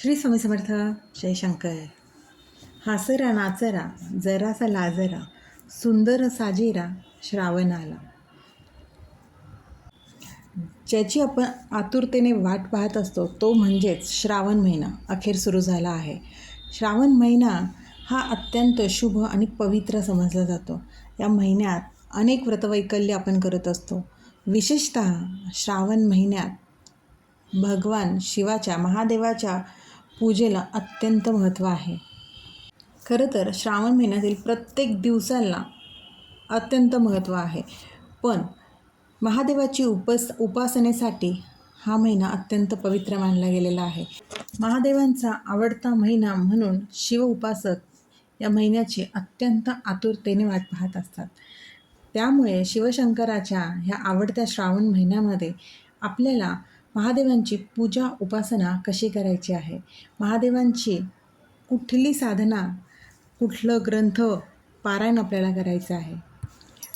श्री स्वामी समर्थ. जय शंकर. हासरा नाचरा जरासा लाजरा, सुंदर साजेरा श्रावण आला. ज्याची आपण आतुरतेने वाट पाहत असतो तो म्हणजेच श्रावण महिना अखेर सुरू झाला आहे. श्रावण महिना हा अत्यंत शुभ आणि पवित्र समजला जातो. या महिन्यात अनेक व्रतवैकल्य आपण करत असतो. विशेषतः श्रावण महिन्यात भगवान शिवाच्या, महादेवाच्या पूजेला अत्यंत महत्त्व आहे. खरं तर श्रावण महिन्यातील प्रत्येक दिवसाला अत्यंत महत्त्व आहे, पण महादेवाची उपासनेसाठी हा महिना अत्यंत पवित्र मानला गेलेला आहे. महादेवांचा आवडता महिना म्हणून शिव उपासक या महिन्याची अत्यंत आतुरतेने वाट पाहत असतात. त्यामुळे शिवशंकराच्या ह्या आवडत्या श्रावण महिन्यामध्ये आपल्याला महादेवांची पूजा उपासना कशी करायची आहे, महादेवांची कुठली साधना, कुठलं ग्रंथ पारायण आपल्याला करायचं आहे.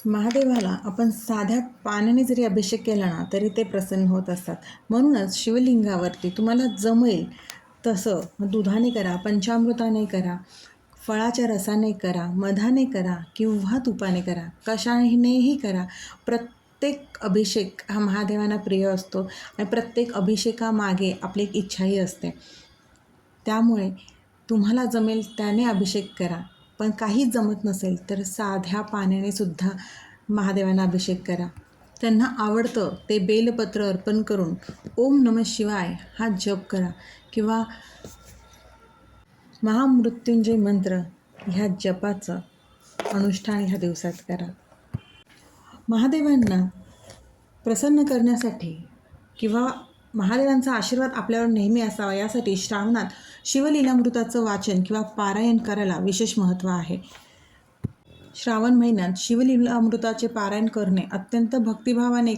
महादेवाला आपण साध्या पाण्याने जरी अभिषेक केला ना तरी ते प्रसन्न होत असतात. म्हणूनच शिवलिंगावरती तुम्हाला जमेल तसं दुधाने करा, पंचामृताने करा, फळाच्या रसाने करा, मधाने करा किंवा तुपाने करा, कशानेही करा. प्रत्येक अभिषेक हा महादेवांना प्रिय असतो आणि प्रत्येक अभिषेकामागे आपली एक इच्छाही असते. त्यामुळे तुम्हाला जमेल त्याने अभिषेक करा, पण काहीच जमत नसेल तर साध्या पाण्याने सुद्धा महादेवांना अभिषेक करा. त्यांना आवडतं ते बेलपत्र अर्पण करून ओम नमः शिवाय हा जप करा किंवा महामृत्युंजय मंत्र ह्या जपाचं अनुष्ठान ह्या दिवसात करा. महादेवांना प्रसन्न करण्यासाठी किंवा महादेवांचा आशीर्वाद आपल्यावर नेहमी असावा यासाठी श्रावणात शिवलीलामृताचं वाचन किंवा पारायण करायला विशेष महत्त्व आहे. श्रावण महिन्यात शिवलीलामृताचे पारायण करणे अत्यंत भक्तिभावाने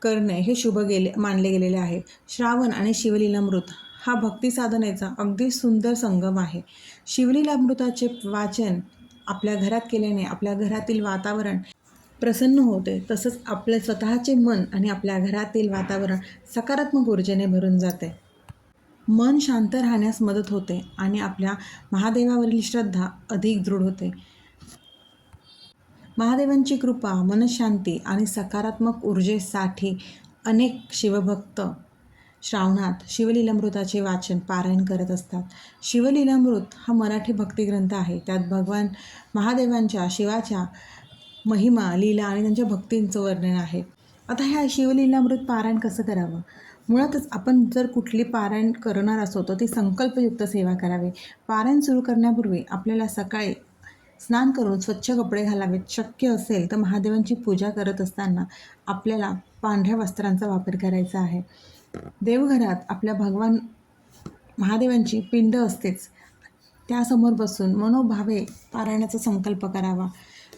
करणे हे शुभ मानले गेलेले आहे. श्रावण आणि शिवलीलामृत हा भक्ती साधनेचा अगदी सुंदर संगम आहे. शिवलीलामृताचे वाचन आपल्या घरात केल्याने आपल्या घरातील वातावरण प्रसन्न होते, तसंच आपले स्वतःचे मन आणि आपल्या घरातील वातावरण सकारात्मक ऊर्जेने भरून जाते. मन शांत राहण्यास मदत होते आणि आपल्या महादेवावरील श्रद्धा अधिक दृढ होते. महादेवांची कृपा, मनशांती आणि सकारात्मक ऊर्जेसाठी अनेक शिवभक्त श्रावणात शिवलीलामृताचे वाचन पारायण करत असतात. शिवलीलामृत हा मराठी भक्तिग्रंथ आहे. त्यात भगवान महादेवांच्या, शिवाच्या महिमा, लीला आणि त्यांच्या भक्तींचं वर्णन आहे. आता ह्या शिवलीलामृत पारायण कसं करावं? मुळातच आपण जर कुठली पारायण करणार असो तर ती संकल्पयुक्त सेवा करावी. पारायण सुरू करण्यापूर्वी आपल्याला सकाळी स्नान करून स्वच्छ कपडे घालावेत. शक्य असेल तर महादेवांची पूजा करत असताना आपल्याला पांढऱ्या वस्त्रांचा वापर करायचा आहे. देवघरात आपल्या भगवान महादेवांची पिंड असतेच, त्यासमोर बसून मनोभावे पारायणाचा संकल्प करावा.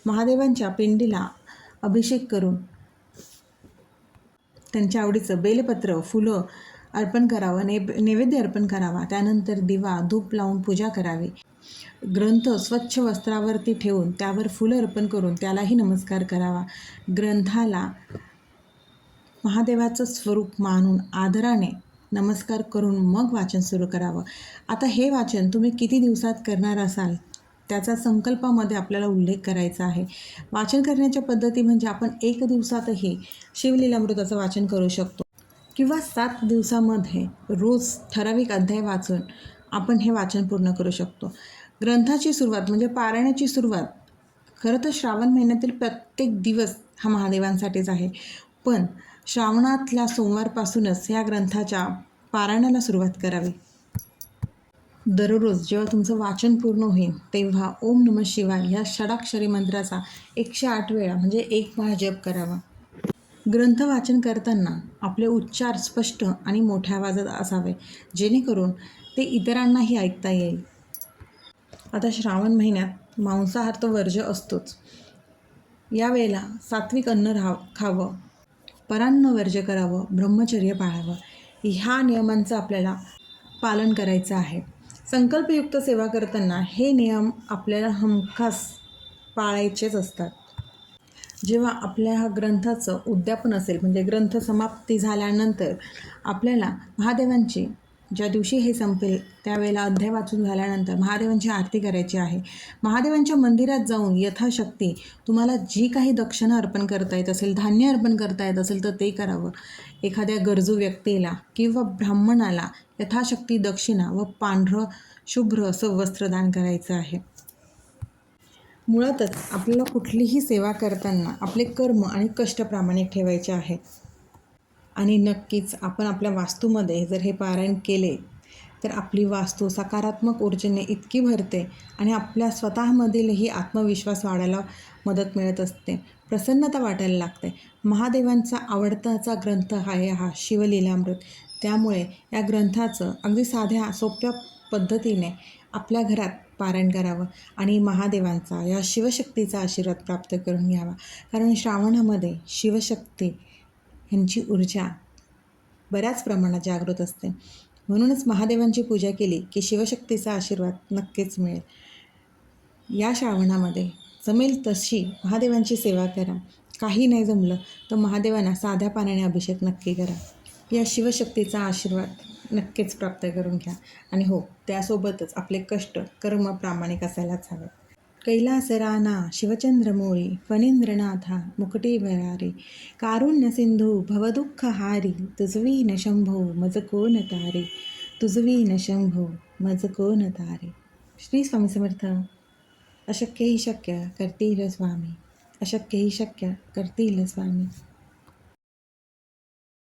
महादेवांच्या पिंडीला अभिषेक करून त्यांच्या आवडीचं बेलपत्र, फुलं अर्पण करावं, नैवेद्य अर्पण करावा. त्यानंतर दिवा, धूप लावून पूजा करावी. ग्रंथ स्वच्छ वस्त्रावरती ठेवून त्यावर फुलं अर्पण करून त्यालाही नमस्कार करावा. ग्रंथाला महादेवाचं स्वरूप मानून आदराने नमस्कार करून मग वाचन सुरू करावं. आता हे वाचन तुम्ही किती दिवसात करणार असाल त्याचा संकल्पामध्ये आपल्याला उल्लेख करायचा आहे. वाचन करण्याच्या पद्धती म्हणजे आपण 1 दिवसातही शिवलीलामृताचं वाचन करू शकतो किंवा 7 दिवसामध्ये रोज ठराविक अध्याय वाचून आपण हे वाचन पूर्ण करू शकतो. ग्रंथाची सुरुवात म्हणजे पारायणाची सुरुवात खरं तर श्रावण महिन्यातील प्रत्येक दिवस हा महादेवांसाठीच आहे, पण श्रावणातल्या सोमवारपासूनच या ग्रंथाच्या पारायणाला सुरुवात करावी. दररोज जेव्हा तुमचं वाचन पूर्ण होईल तेव्हा ओम नमः शिवाय या षडाक्षरी मंत्राचा 108 वेळा म्हणजे 1 माळ जप करावा. ग्रंथ वाचन करताना आपले उच्चार स्पष्ट आणि मोठ्या आवाजात असावे, जेणेकरून ते इतरांनाही ऐकता येईल. आता श्रावण महिन्यात मांसाहार तो वर्ज्य असतोच. यावेळेला सात्विक अन्न खावं, परान्न वर्ज्य करावं, ब्रह्मचर्य पाळावं. ह्या नियमांचं आपल्याला पालन करायचं आहे. संकल्पयुक्त सेवा करताना हे नियम आपल्याला हमखास पाळायचेच असतात. जेव्हा आपल्या ह्या ग्रंथाचं उद्यापन असेल म्हणजे ग्रंथ समाप्ती झाल्यानंतर आपल्याला महादेवांची ज्या दिवशी हे संपेल त्यावेळेला अध्याय वाचून झाल्यानंतर महादेवांची आरती करायची आहे. महादेवांच्या मंदिरात जाऊन यथाशक्ती तुम्हाला जी काही दक्षिणा अर्पण करता येत असेल, धान्य अर्पण करता येत असेल तर ते करावं. एखाद्या गरजू व्यक्तीला किंवा ब्राह्मणाला यथाशक्ती दक्षिणा व पांढरं शुभ्र असं वस्त्रदान करायचं आहे. मुळातच आपल्याला कुठलीही सेवा करताना आपले कर्म आणि कष्ट प्रामाणिक ठेवायचे आहेत. आणि नक्कीच आपण आपल्या वास्तूमध्ये जर हे पारायण केले तर आपली वास्तू सकारात्मक ऊर्जेने इतकी भरते आणि आपल्या स्वतःमधीलही आत्मविश्वास वाढायला मदत मिळत असते, प्रसन्नता वाटायला लागते. महादेवांचा आवडताचा ग्रंथ आहे हा शिवलीलामृत. त्यामुळे या ग्रंथाचं अगदी साध्या सोप्या पद्धतीने आपल्या घरात पारायण करावं आणि महादेवांचा या शिवशक्तीचा आशीर्वाद प्राप्त करून घ्यावा. कारण श्रावणामध्ये शिवशक्ती ह्यांची ऊर्जा बऱ्याच प्रमाणात जागृत असते. म्हणूनच महादेवांची पूजा केली की शिवशक्तीचा आशीर्वाद नक्कीच मिळेल. या श्रावणामध्ये जमेल तशी महादेवांची सेवा करा. काही नाही जमलं तर महादेवांना साध्या पाण्याने अभिषेक नक्की करा. या शिवशक्तीचा आशीर्वाद नक्कीच प्राप्त करून घ्या. आणि हो, त्यासोबतच आपले कष्ट कर्म प्रामाणिक असायलाच हवे. कैलासराना शिवचंद्रमौळी फणींद्रनाथा मुकुटी भरारी कारुण्य सिंधू भवदुःखहारी तुझवीन शंभो मज कोण तारे तुझवीन शंभो मज कोण तारे. श्री स्वामी समर्थ. अशक्य ही शक्य करतील स्वामी, अशक्य ही शक्य करतील स्वामी.